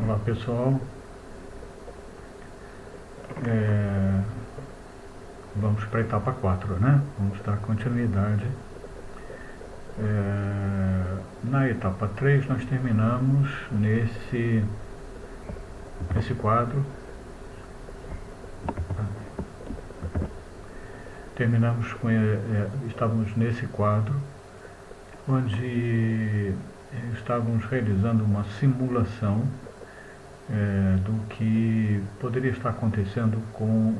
Olá pessoal, vamos para a etapa 4, né? Vamos dar continuidade. Na etapa 3 nós terminamos nesse quadro. Estávamos nesse quadro onde estávamos realizando uma simulação do que poderia estar acontecendo com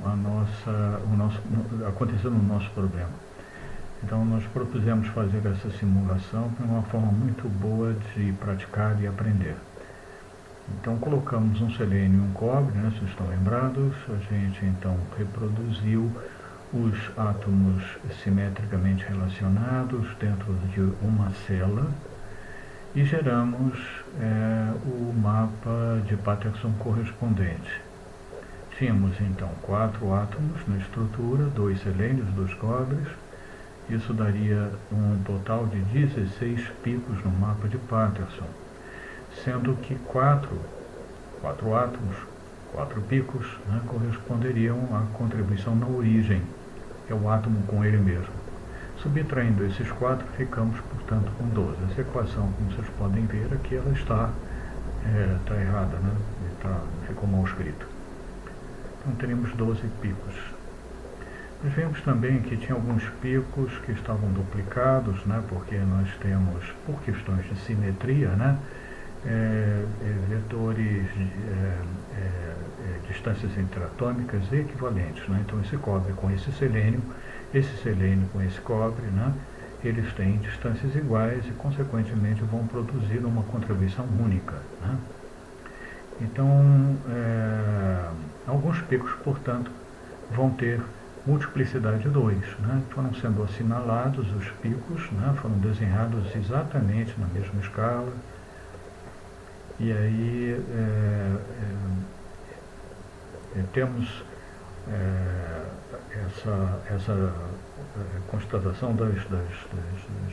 acontecendo no nosso problema. Então nós propusemos fazer essa simulação de uma forma muito boa de praticar e aprender. Então colocamos um selênio e um cobre, né, se estão lembrados. A gente então reproduziu os átomos simetricamente relacionados dentro de uma célula e geramos o mapa de Patterson correspondente. Tínhamos então 4 átomos na estrutura, 2 selênios, 2 cobres. Isso daria um total de 16 picos no mapa de Patterson, sendo que 4 átomos, 4 picos, né, corresponderiam à contribuição na origem, que é o átomo com ele mesmo. Subtraindo esses 4, ficamos, portanto, com 12. Essa equação, como vocês podem ver aqui, ela está errada, né? Ficou mal escrito. Então, teríamos 12 picos. Nós vimos também que tinha alguns picos que estavam duplicados, né? Porque nós temos, por questões de simetria, né? Vetores, distâncias interatômicas equivalentes, né? Então, esse cobre com esse selênio com esse cobre, né? Eles têm distâncias iguais e, consequentemente, vão produzir uma contribuição única, né? Então, alguns picos, portanto, vão ter multiplicidade 2, né? Foram sendo assinalados os picos, né? Foram desenhados exatamente na mesma escala. E aí temos essa constatação das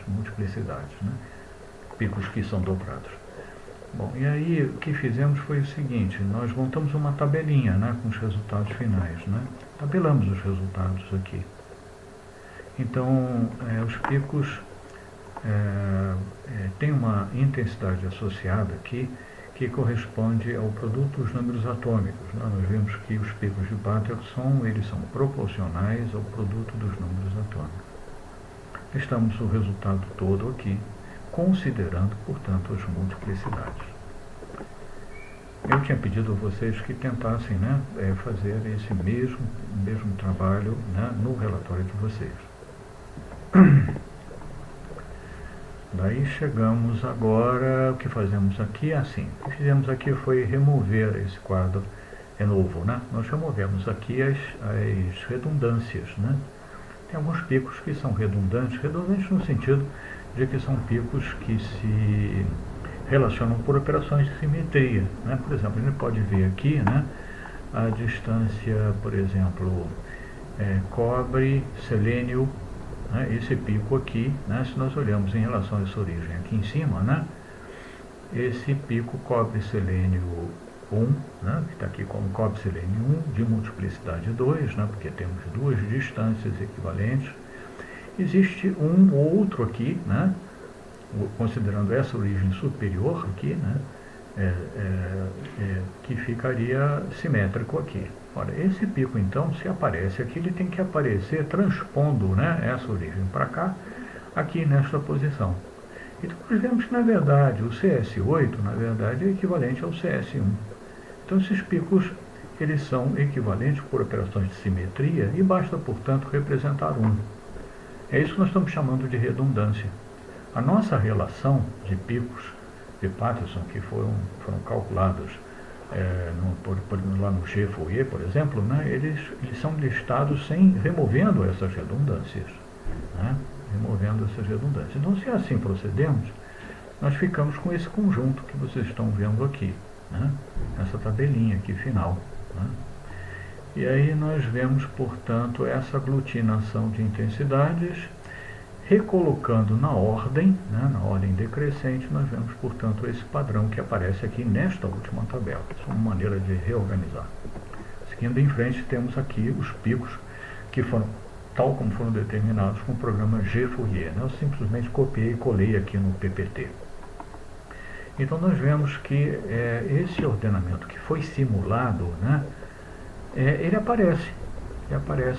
multiplicidades, né? Picos que são dobrados. Bom, e aí o que fizemos foi o seguinte: nós montamos uma tabelinha, né, com os resultados finais, né? Tabelamos os resultados aqui. Então, os picos têm uma intensidade associada aqui que corresponde ao produto dos números atômicos, né? Nós vemos que os picos de Patterson, eles são proporcionais ao produto dos números atômicos. Estamos o resultado todo aqui, considerando, portanto, as multiplicidades. Eu tinha pedido a vocês que tentassem, né, fazer esse mesmo trabalho, né, no relatório de vocês. Daí chegamos agora, o que fazemos aqui é assim. O que fizemos aqui foi remover esse quadro, é novo, né? Nós removemos aqui as redundâncias, né? Tem alguns picos que são redundantes no sentido de que são picos que se relacionam por operações de simetria, né? Por exemplo, a gente pode ver aqui, né, a distância, por exemplo, cobre, selênio, né, esse pico aqui, né, se nós olhamos em relação a essa origem aqui em cima, né, esse pico cobre-selênio 1, né, que está aqui como cobre-selênio 1, de multiplicidade 2, né, porque temos duas distâncias equivalentes. Existe um outro aqui, né, considerando essa origem superior aqui, né, que ficaria simétrico aqui. Ora, esse pico, então, se aparece aqui, ele tem que aparecer transpondo, né, essa origem para cá, aqui nesta posição. Então, nós vemos que, na verdade, o CS8, na verdade, é equivalente ao CS1. Então, esses picos, eles são equivalentes por operações de simetria e basta, portanto, representar 1. É isso que nós estamos chamando de redundância. A nossa relação de picos de Patterson, que foram calculados lá no G Fourier, por exemplo, né, eles são listados removendo essas redundâncias, né, Então, se assim procedemos, nós ficamos com esse conjunto que vocês estão vendo aqui, né, essa tabelinha aqui final, né. E aí nós vemos, portanto, essa aglutinação de intensidades recolocando na ordem, né, na ordem decrescente, nós vemos, portanto, esse padrão que aparece aqui nesta última tabela. Isso é uma maneira de reorganizar. Seguindo em frente, temos aqui os picos que foram, tal como foram determinados com o programa G Fourier, né? Eu simplesmente copiei e colei aqui no PPT. Então nós vemos que esse ordenamento que foi simulado, né, ele aparece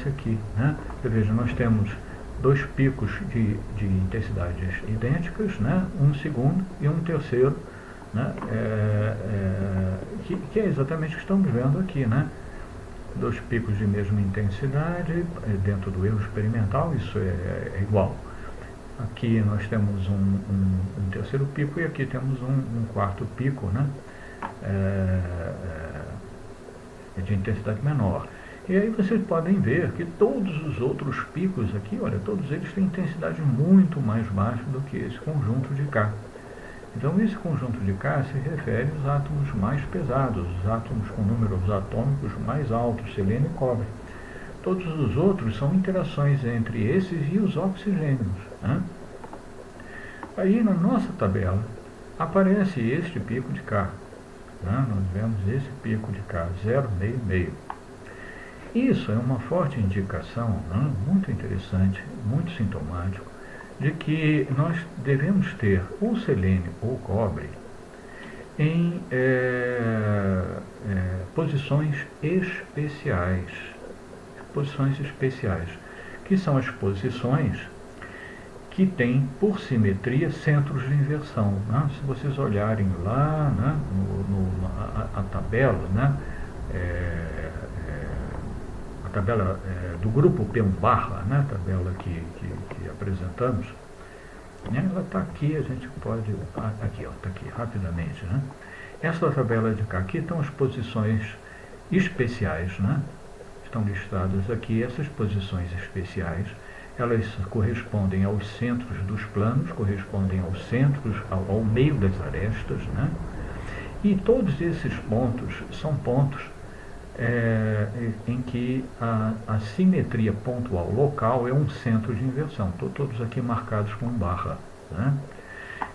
aqui, né? Veja, nós temos dois picos de intensidades idênticas, né? Um segundo e um terceiro, né? Que é exatamente o que estamos vendo aqui, né? Dois picos de mesma intensidade dentro do erro experimental, isso é igual. Aqui nós temos um terceiro pico e aqui temos um quarto pico, né? De intensidade menor. E aí vocês podem ver que todos os outros picos aqui, olha, todos eles têm intensidade muito mais baixa do que esse conjunto de K. Então esse conjunto de K se refere aos átomos mais pesados, os átomos com números atômicos mais altos, selênio e cobre. Todos os outros são interações entre esses e os oxigênios, né? Aí na nossa tabela aparece este pico de K, né? Nós vemos esse pico de K, 0,66. Isso é uma forte indicação, né, muito interessante, muito sintomático, de que nós devemos ter o selênio ou o cobre em posições especiais. Posições especiais, que são as posições que têm por simetria centros de inversão, né? Se vocês olharem lá, né, a tabela, né, tabela do grupo P1 barra, né, tabela que apresentamos, né, ela está aqui, a gente pode, aqui, está aqui, rapidamente, né. Essa tabela de cá, aqui estão as posições especiais, né, estão listadas aqui, essas posições especiais, elas correspondem aos centros dos planos, correspondem aos centros, ao meio das arestas, né, e todos esses pontos são pontos em que a simetria pontual local é um centro de inversão. Estão todos aqui marcados com barra, né?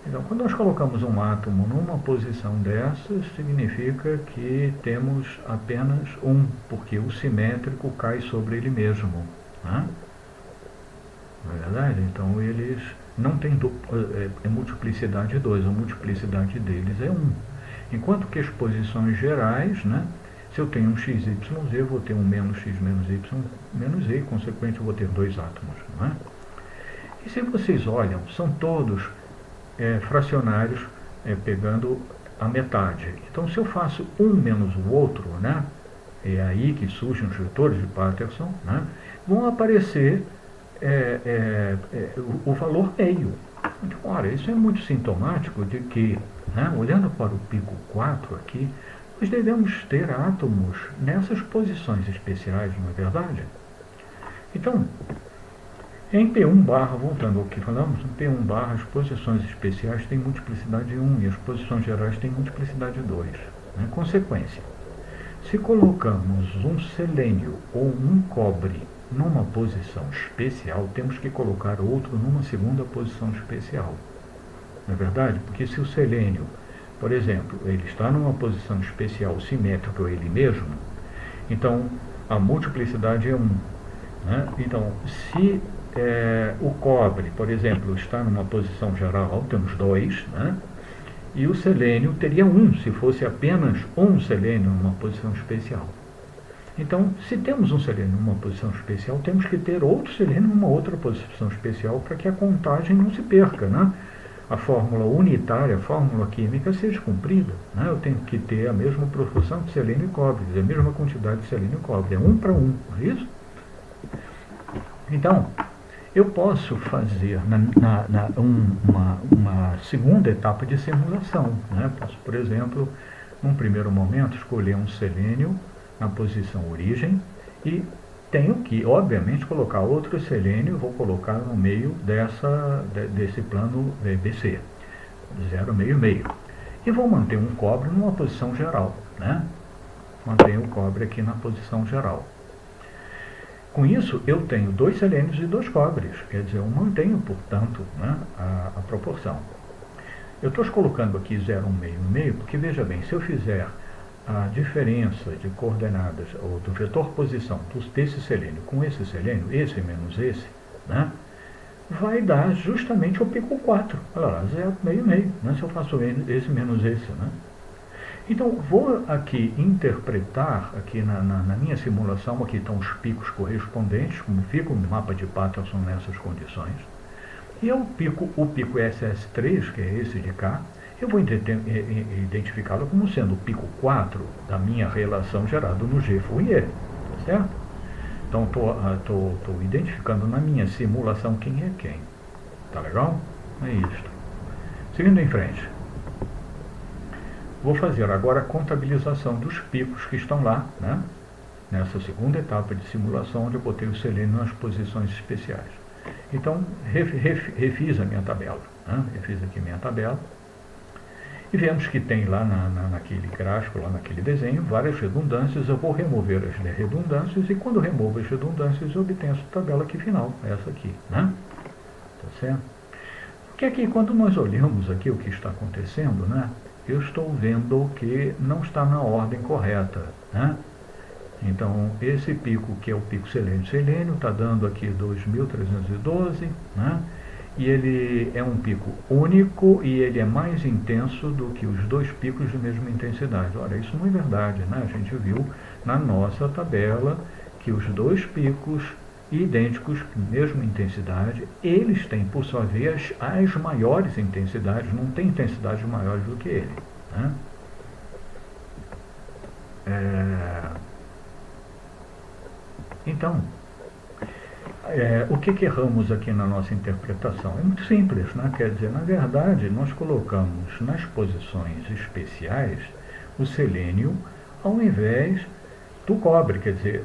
Então, quando nós colocamos um átomo numa posição dessas, significa que temos apenas um, porque o simétrico cai sobre ele mesmo, né? Não é verdade? Então, eles não têm multiplicidade de 2, a multiplicidade deles é 1. Enquanto que as posições gerais, né, se eu tenho um x, y, z, eu vou ter um menos x, menos y, menos z, e, consequentemente, eu vou ter dois átomos, não é? E se vocês olham, são todos fracionários pegando a metade. Então, se eu faço um menos o outro, né, é aí que surgem os vetores de Patterson, né, vão aparecer o valor meio. Então, olha, isso é muito sintomático de que, né, olhando para o pico 4 aqui, nós devemos ter átomos nessas posições especiais, não é verdade? Então, em P1 barra, voltando ao que falamos, em P1 barra as posições especiais têm multiplicidade de 1 e as posições gerais têm multiplicidade de 2. Né? Consequência, se colocamos um selênio ou um cobre numa posição especial, temos que colocar outro numa segunda posição especial. Não é verdade? Porque se o selênio, por exemplo, ele está numa posição especial simétrica a ele mesmo, então a multiplicidade é 1. Né? Então, se o cobre, por exemplo, está numa posição geral, temos 2, né? E o selênio teria 1, se fosse apenas um selênio numa posição especial. Então, se temos um selênio numa posição especial, temos que ter outro selênio numa outra posição especial para que a contagem não se perca, né? A fórmula unitária, a fórmula química seja cumprida, né? Eu tenho que ter a mesma proporção de selênio e cobre, a mesma quantidade de selênio e cobre, é 1 para 1, não é isso? Então, eu posso fazer uma segunda etapa de simulação, né? Posso, por exemplo, num primeiro momento, escolher um selênio na posição origem e tenho que, obviamente, colocar outro selênio, vou colocar no meio desse plano BC, 0,5,5. E vou manter um cobre numa posição geral, né? Mantenho o cobre aqui na posição geral. Com isso, eu tenho 2 selênios e 2 cobres, quer dizer, eu mantenho, portanto, né, a proporção. Eu estou colocando aqui 0,1 meio no meio, porque veja bem, se eu fizer a diferença de coordenadas, ou do vetor posição desse selênio com esse selênio, esse menos esse, né, vai dar justamente o pico 4. Olha lá, 0,5 meio, né, se eu faço esse menos esse, né. Então, vou aqui interpretar, aqui na minha simulação, aqui estão os picos correspondentes, como fica o mapa de Patterson nessas condições. E o pico SS3, que é esse de cá, eu vou identificá-lo como sendo o pico 4 da minha relação gerada no G Fourier, tá certo? Então, estou identificando na minha simulação quem é quem. Tá legal? É isso. Seguindo em frente. Vou fazer agora a contabilização dos picos que estão lá, né? Nessa segunda etapa de simulação, onde eu botei o selênio nas posições especiais. Então, refiz a minha tabela, né? Refiz aqui minha tabela. E vemos que tem lá naquele gráfico, lá naquele desenho, várias redundâncias. Eu vou remover as redundâncias e quando removo as redundâncias eu obtenho essa tabela aqui final, essa aqui, né? Tá certo? Porque aqui, quando nós olhamos aqui o que está acontecendo, né? Eu estou vendo que não está na ordem correta, né? Então, esse pico, que é o pico selênio, está dando aqui 2.312, né? E ele é um pico único e ele é mais intenso do que os 2 picos de mesma intensidade. Olha, isso não é verdade, né? A gente viu na nossa tabela que os 2 picos idênticos, mesma intensidade, eles têm, por sua vez, as maiores intensidades, não tem intensidades maiores do que ele, né? Então, o que erramos aqui na nossa interpretação? É muito simples, né? Quer dizer, na verdade, nós colocamos nas posições especiais o selênio ao invés do cobre, quer dizer,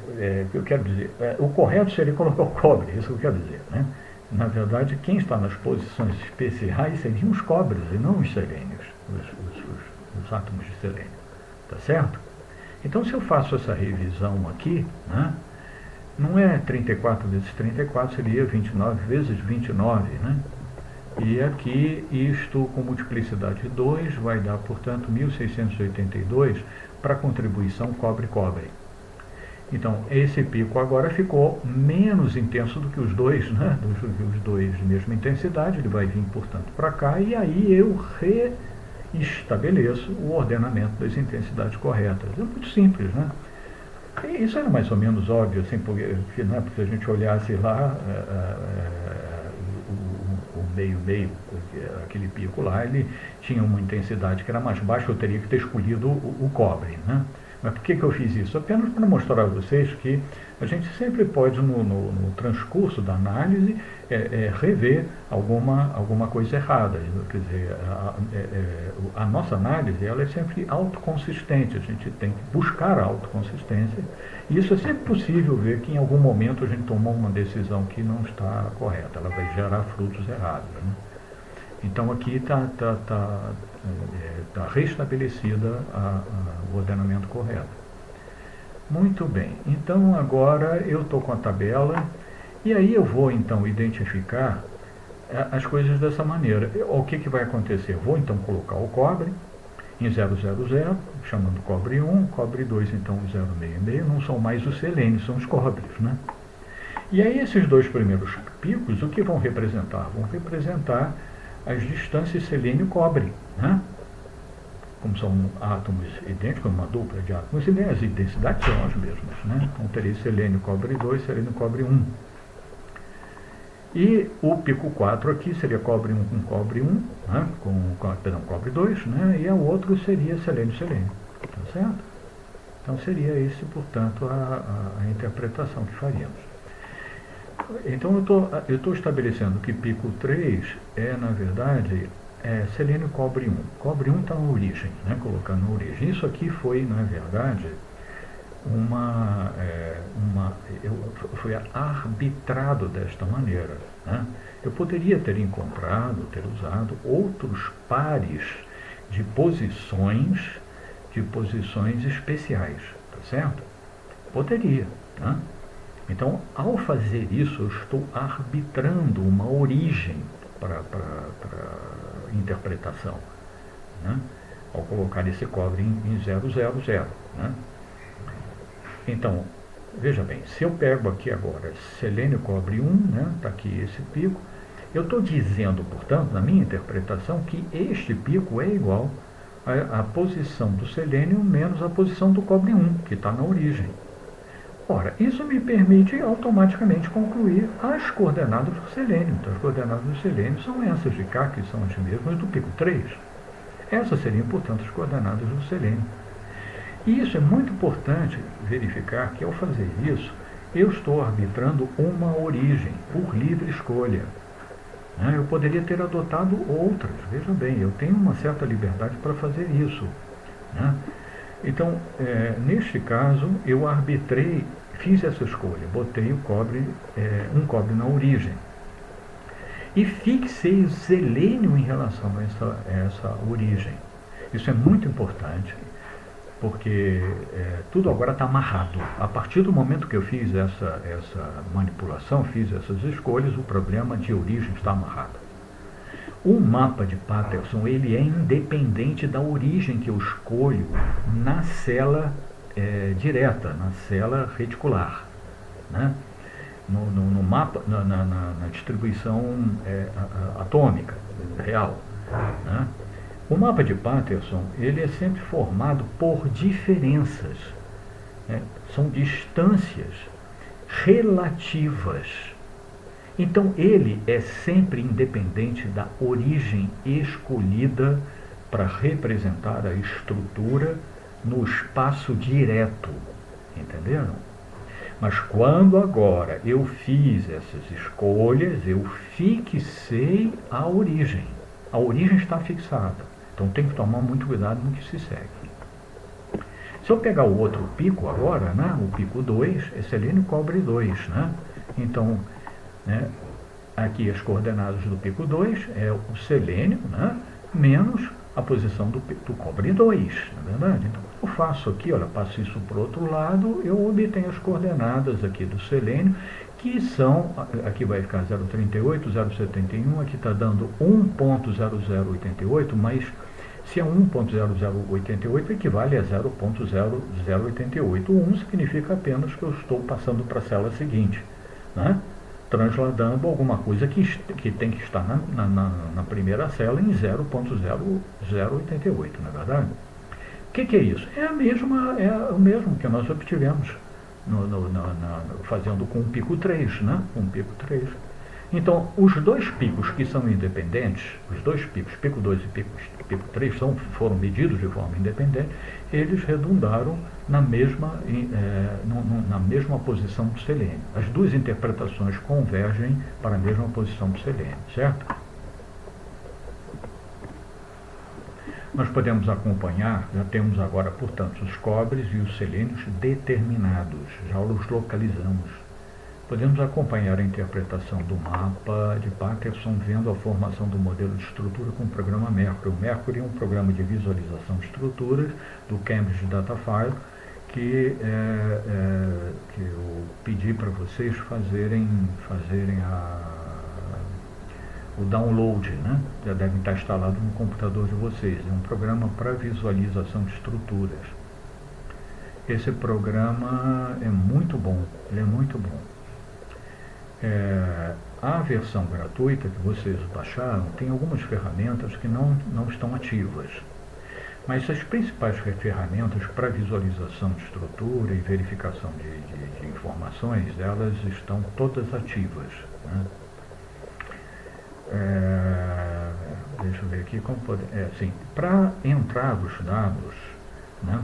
eu quero dizer, o correto seria colocar o cobre, isso que eu quero dizer, né? Na verdade, quem está nas posições especiais seriam os cobres e não os selênios, os átomos de selênio, tá certo? Então, se eu faço essa revisão aqui, né, não é 34 vezes 34, seria 29 vezes 29, né? E aqui, isto com multiplicidade de 2 vai dar, portanto, 1.682 para a contribuição cobre-cobre. Então, esse pico agora ficou menos intenso do que os 2, né? Os 2 de mesma intensidade, ele vai vir, portanto, para cá, e aí eu reestabeleço o ordenamento das intensidades corretas. É muito simples, né? E isso era mais ou menos óbvio, assim, porque, né, porque se a gente olhasse lá, o meio, aquele pico lá, ele tinha uma intensidade que era mais baixa, eu teria que ter escolhido o cobre, né? Mas por que eu fiz isso? Apenas para mostrar a vocês que a gente sempre pode, no transcurso da análise, rever alguma coisa errada. Quer dizer, a nossa análise ela é sempre autoconsistente, a gente tem que buscar a autoconsistência, e isso é sempre possível ver que em algum momento a gente tomou uma decisão que não está correta, ela vai gerar frutos errados, né? Então aqui está restabelecida o ordenamento correto. Muito bem, então agora eu estou com a tabela, e aí eu vou então identificar as coisas dessa maneira. O que vai acontecer? Eu vou então colocar o cobre em 000, chamando cobre 1, cobre 2, então 0,66, não são mais os selênios, são os cobres, né? E aí esses 2 primeiros picos, o que vão representar? Vão representar as distâncias selênio-cobre, né? Como são átomos idênticos, uma dupla de átomos, as intensidades são as mesmas, né? Então teria selênio-cobre 2, selênio-cobre 1. E o pico 4 aqui seria cobre 1 com cobre 1, né? Perdão, cobre 2, né? E o outro seria selênio-selênio, tá certo? Então seria esse, portanto, a interpretação que faríamos. Então eu estou estabelecendo que pico 3 na verdade, selênio cobre 1. Cobre 1 está na origem, né? Colocando na origem. Isso aqui foi, na verdade, foi arbitrado desta maneira, né? Eu poderia ter encontrado, ter usado outros pares de posições especiais, tá certo? Poderia, né? Então, ao fazer isso, eu estou arbitrando uma origem para a interpretação, né? Ao colocar esse cobre em 000, né? Então, veja bem, se eu pego aqui agora selênio cobre 1, né? Está aqui esse pico, eu estou dizendo, portanto, na minha interpretação, que este pico é igual à posição do selênio menos a posição do cobre 1, que está na origem. Ora, isso me permite automaticamente concluir as coordenadas do selênio. Então, as coordenadas do selênio são essas de cá, que são as mesmas do pico 3. Essas seriam, portanto, as coordenadas do selênio. E isso é muito importante verificar que, ao fazer isso, eu estou arbitrando uma origem por livre escolha. Eu poderia ter adotado outras, veja bem, eu tenho uma certa liberdade para fazer isso, né? Então, neste caso, eu arbitrei, fiz essa escolha, botei o cobre, um cobre na origem. E fixei o selênio em relação a essa origem. Isso é muito importante, porque tudo agora está amarrado. A partir do momento que eu fiz essa manipulação, fiz essas escolhas, o problema de origem está amarrado. O mapa de Patterson, ele é independente da origem que eu escolho na célula direta, na célula reticular, né? No mapa, na distribuição atômica real, né? O mapa de Patterson, ele é sempre formado por diferenças, né? São distâncias relativas. Então, ele é sempre independente da origem escolhida para representar a estrutura no espaço direto. Entenderam? Mas quando agora eu fiz essas escolhas, eu fixei a origem. A origem está fixada. Então, tem que tomar muito cuidado no que se segue. Se eu pegar o outro pico agora, né, o pico 2, é selênio cobre 2, né? Então, né, aqui as coordenadas do pico 2 é o selênio, né, menos a posição do cobre 2, na verdade. Então, eu faço aqui, olha, passo isso para o outro lado, eu obtenho as coordenadas aqui do selênio, que são, aqui vai ficar 0,38, 0,71, aqui está dando 1,0088, mas se é 1,0088, equivale a 0,0088. 1 significa apenas que eu estou passando para a célula seguinte, né? Transladando alguma coisa que tem que estar na primeira célula em 0,0088, não é verdade? O que é isso? É o mesmo que nós obtivemos fazendo com o pico 3, né? Com o pico 3. Então, os dois picos que são independentes, os dois picos, pico 2 e pico 3, foram medidos de forma independente, eles redundaram na mesma posição do selênio. As duas interpretações convergem para a mesma posição do selênio, certo? Nós podemos acompanhar, já temos agora, portanto, os cobres e os selênios determinados, já os localizamos. Podemos acompanhar a interpretação do mapa de Patterson vendo a formação do modelo de estrutura com o programa Mercury. O Mercury é um programa de visualização de estruturas do Cambridge Data File que eu pedi para vocês fazerem o download, né? Já devem estar instalado no computador de vocês. É um programa para visualização de estruturas. Esse programa é muito bom, ele é muito bom. A versão gratuita que vocês baixaram tem algumas ferramentas que não estão ativas. Mas as principais ferramentas para visualização de estrutura e verificação de informações, elas estão todas ativas, né? Deixa eu ver aqui como pode. Para entrar os dados, né,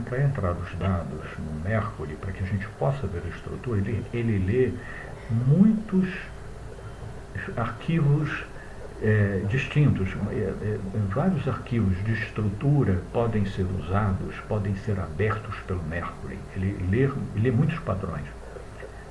no Mercury, para que a gente possa ver a estrutura, ele lê muitos arquivos distintos. Vários arquivos de estrutura podem ser usados, podem ser abertos pelo Mercury. Ele lê muitos padrões,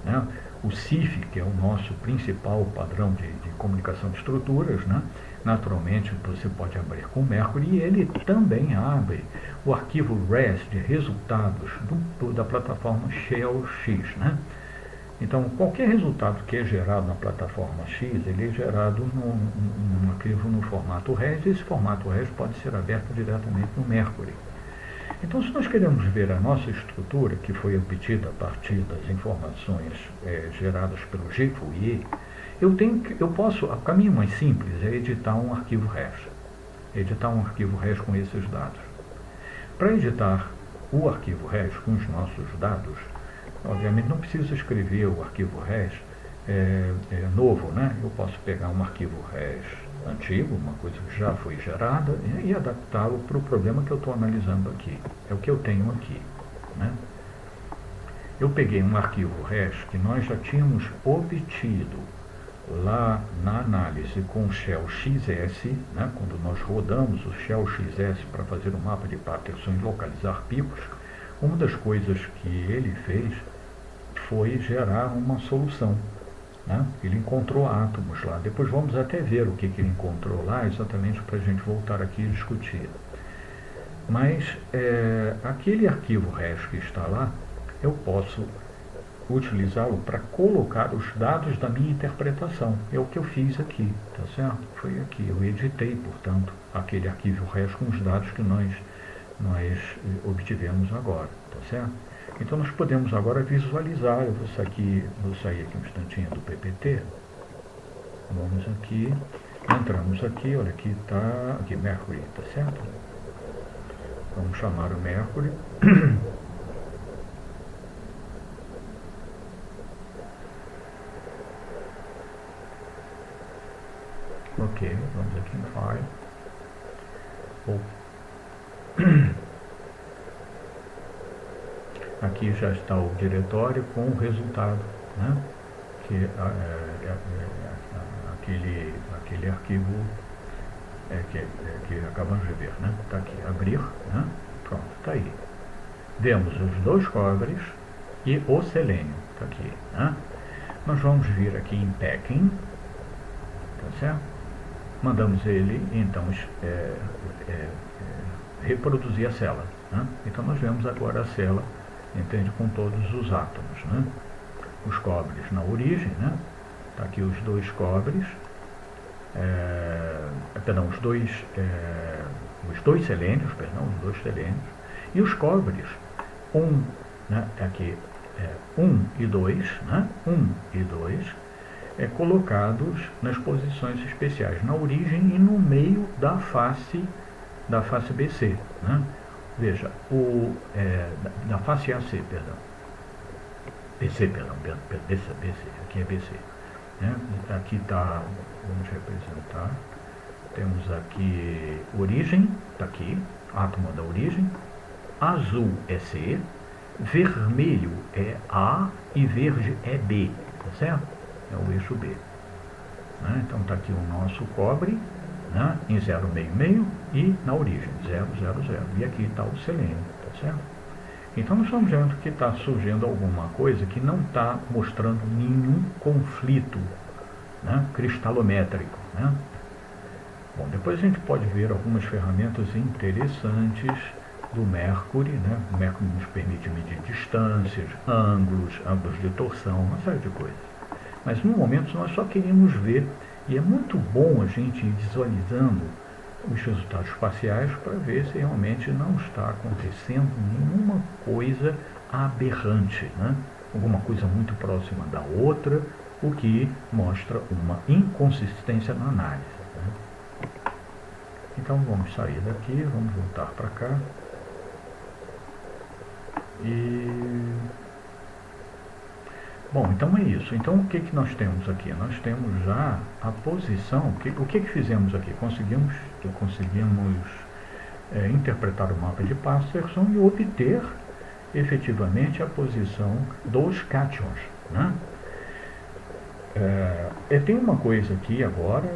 né? O CIF, que é o nosso principal padrão de comunicação de estruturas, né? Naturalmente você pode abrir com o Mercury, e ele também abre o arquivo RES de resultados da plataforma Shell X, né? Então, qualquer resultado que é gerado na plataforma X, ele é gerado num arquivo no formato RES, e esse formato RES pode ser aberto diretamente no Mercury. Então, se nós queremos ver a nossa estrutura, que foi obtida a partir das informações geradas pelo GFOIE, o caminho mais simples é editar um arquivo RES. Editar um arquivo RES com esses dados. Para editar o arquivo RES com os nossos dados, obviamente não preciso escrever o arquivo RES novo, né? Eu posso pegar um arquivo RES antigo, uma coisa que já foi gerada, e adaptá-lo para o problema que eu estou analisando aqui. É o que eu tenho aqui, né? Eu peguei um arquivo RES que nós já tínhamos obtido lá na análise com o Shell XS, né? Quando nós rodamos o Shell XS para fazer o mapa de Patterson e localizar picos, uma das coisas que ele fez foi gerar uma solução, né? Ele encontrou átomos lá. Depois vamos até ver o que ele encontrou lá, exatamente para a gente voltar aqui e discutir. Mas aquele arquivo RES que está lá, eu posso utilizá-lo para colocar os dados da minha interpretação. É o que eu fiz aqui, tá certo? Foi aqui, eu editei, portanto, aquele arquivo RES com os dados que nós obtivemos agora, tá certo? Então nós podemos agora visualizar. Eu vou sair aqui um instantinho do PPT. Vamos aqui, entramos aqui, olha aqui está, aqui Mercury, tá certo? Vamos chamar o Mercury. Ok, vamos aqui em File. Aqui já está o diretório com o resultado, né? Que é aquele arquivo que acabamos de ver, né? Está aqui, abrir, né? Pronto, está aí. Vemos os 2 cobres e o selênio, está aqui, né? Nós vamos vir aqui em Packing, tá certo? Mandamos ele, então, reproduzir a célula, né? Então nós vemos agora a célula, entende, com todos os átomos, né? Os cobres na origem, né? Tá aqui os 2 cobres, os dois selênios, e os cobres 1, né? Aqui 1 e 2, né? 1 e 2, colocados nas posições especiais, na origem e no meio da face BC, né? Veja, da face AC, perdão. BC, aqui é BC. Né? Aqui está, vamos representar, temos aqui origem, está aqui, átomo da origem, azul é C, vermelho é A e verde é B, tá certo? É o eixo B. Né? Então está aqui o nosso cobre, né? Em 0,5,5 e na origem 0,0,0. E aqui está o selênio, tá certo? Então nós estamos vendo que está surgindo alguma coisa que não está mostrando nenhum conflito, né? Cristalométrico, né? Bom, depois a gente pode ver algumas ferramentas interessantes do Mercury, né? O Mercury nos permite medir distâncias, ângulos de torção, uma série de coisas. Mas no momento nós só queremos ver, e é muito bom a gente ir visualizando os resultados parciais para ver se realmente não está acontecendo nenhuma coisa aberrante, né? Alguma coisa muito próxima da outra, o que mostra uma inconsistência na análise. Né? Então vamos sair daqui, vamos voltar para cá. Bom, então é isso. Então o que nós temos aqui? Nós temos já a posição. O que fizemos aqui? Conseguimos interpretar o mapa de Patterson e obter efetivamente a posição dos cátions, né? Tem uma coisa aqui agora,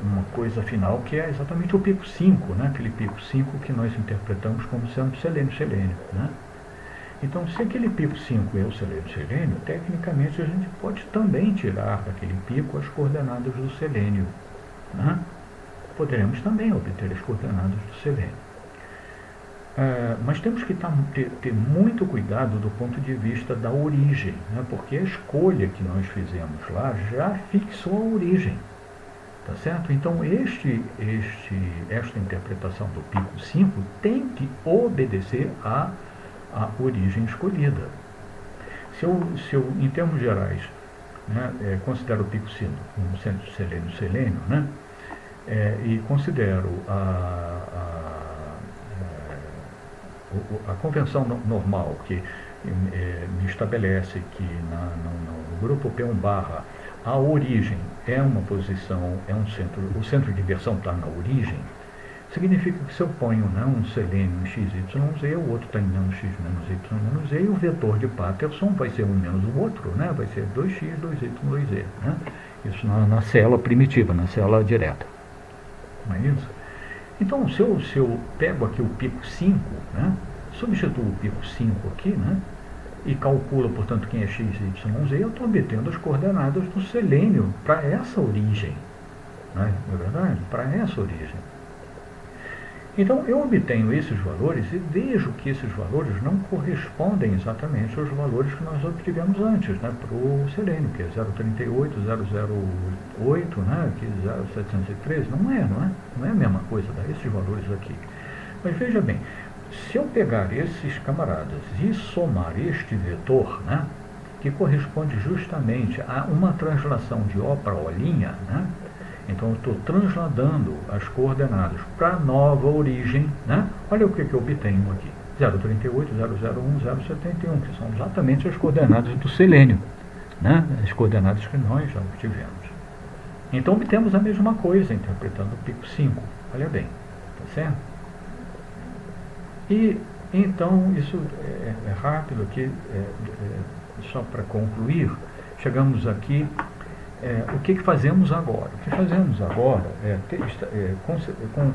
uma coisa final, que é exatamente o pico 5, né? Aquele pico 5 que nós interpretamos como sendo selênio, né? Então, se aquele pico 5 é o selênio, tecnicamente a gente pode também tirar daquele pico as coordenadas do selênio, né? Poderemos também obter as coordenadas do selênio. Mas temos que ter muito cuidado do ponto de vista da origem, né? Porque a escolha que nós fizemos lá já fixou a origem. Tá certo? Então, esta interpretação do pico 5 tem que obedecer à origem escolhida. Se eu em termos gerais, né, considero o pico 5 como centro selênio, né, e considero a convenção normal que me estabelece que no grupo P1 barra a origem é uma posição, é um centro, o centro de inversão está na origem, significa que se eu ponho, né, um selênio em XYZ, o outro está em menos X menos Y menos Z, e o vetor de Patterson vai ser um menos o outro, né, vai ser 2X, 2Y, 2Z. Né? Isso na célula primitiva, na célula direta. Não é isso? Então, se eu pego aqui o pico 5, né, substituo o pico 5 aqui, né, e calculo, portanto, quem é x, y, z, eu estou obtendo as coordenadas do selênio para essa origem. Não é verdade? Para essa origem. Então, eu obtenho esses valores e vejo que esses valores não correspondem exatamente aos valores que nós obtivemos antes, né, para o selênio, que é 0,38, 0,08, né, que é 0,713. Não é a mesma coisa, esses valores aqui. Mas veja bem, se eu pegar esses camaradas e somar este vetor, né, que corresponde justamente a uma translação de O para O', né, então eu estou transladando as coordenadas para a nova origem, né, olha o que eu obtenho aqui, 0,38, 0,01, 0,71, que são exatamente as coordenadas do selênio, né, as coordenadas que nós já obtivemos. Então obtemos a mesma coisa, interpretando o pico 5, olha bem, tá certo? E então, isso é rápido aqui, só para concluir, chegamos aqui, o que fazemos agora? O que fazemos agora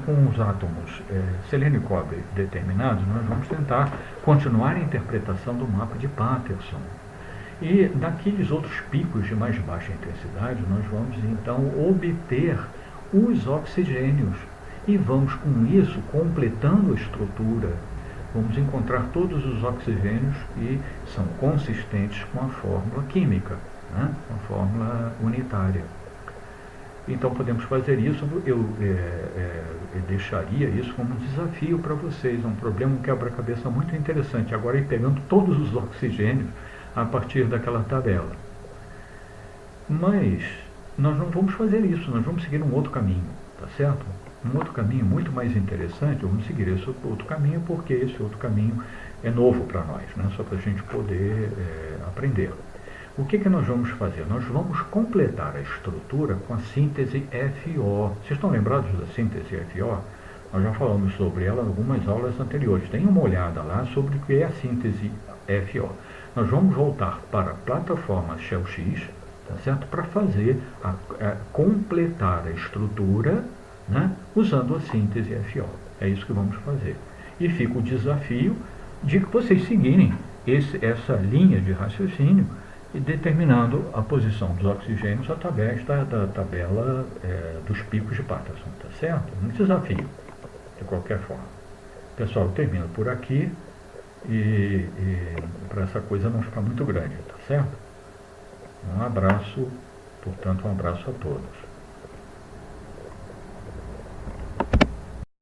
com os átomos selênio e cobre determinados, nós vamos tentar continuar a interpretação do mapa de Patterson. E daqueles outros picos de mais baixa intensidade, nós vamos então obter os oxigênios. E vamos, com isso, completando a estrutura, vamos encontrar todos os oxigênios que são consistentes com a fórmula química, né? Com a fórmula unitária. Então, podemos fazer isso, eu deixaria isso como um desafio para vocês, um problema, um quebra-cabeça muito interessante. Agora, ir pegando todos os oxigênios a partir daquela tabela. Mas, nós não vamos fazer isso, nós vamos seguir um outro caminho, tá certo? Um outro caminho muito mais interessante, vamos seguir esse outro caminho, porque esse outro caminho é novo para nós, né? Só para a gente poder aprender. O que nós vamos fazer? Nós vamos completar a estrutura com a síntese FO. Vocês estão lembrados da síntese FO? Nós já falamos sobre ela em algumas aulas anteriores. Tem uma olhada lá sobre o que é a síntese FO. Nós vamos voltar para a plataforma Shell X, tá certo? Para fazer, completar a estrutura, né, usando a síntese FO. É isso que vamos fazer. E fica o desafio de que vocês seguirem essa linha de raciocínio e determinando a posição dos oxigênios através da tabela dos picos de Patterson, tá certo? Um desafio, de qualquer forma. Pessoal, eu termino por aqui e para essa coisa não ficar muito grande, tá certo? Um abraço, portanto, um abraço a todos.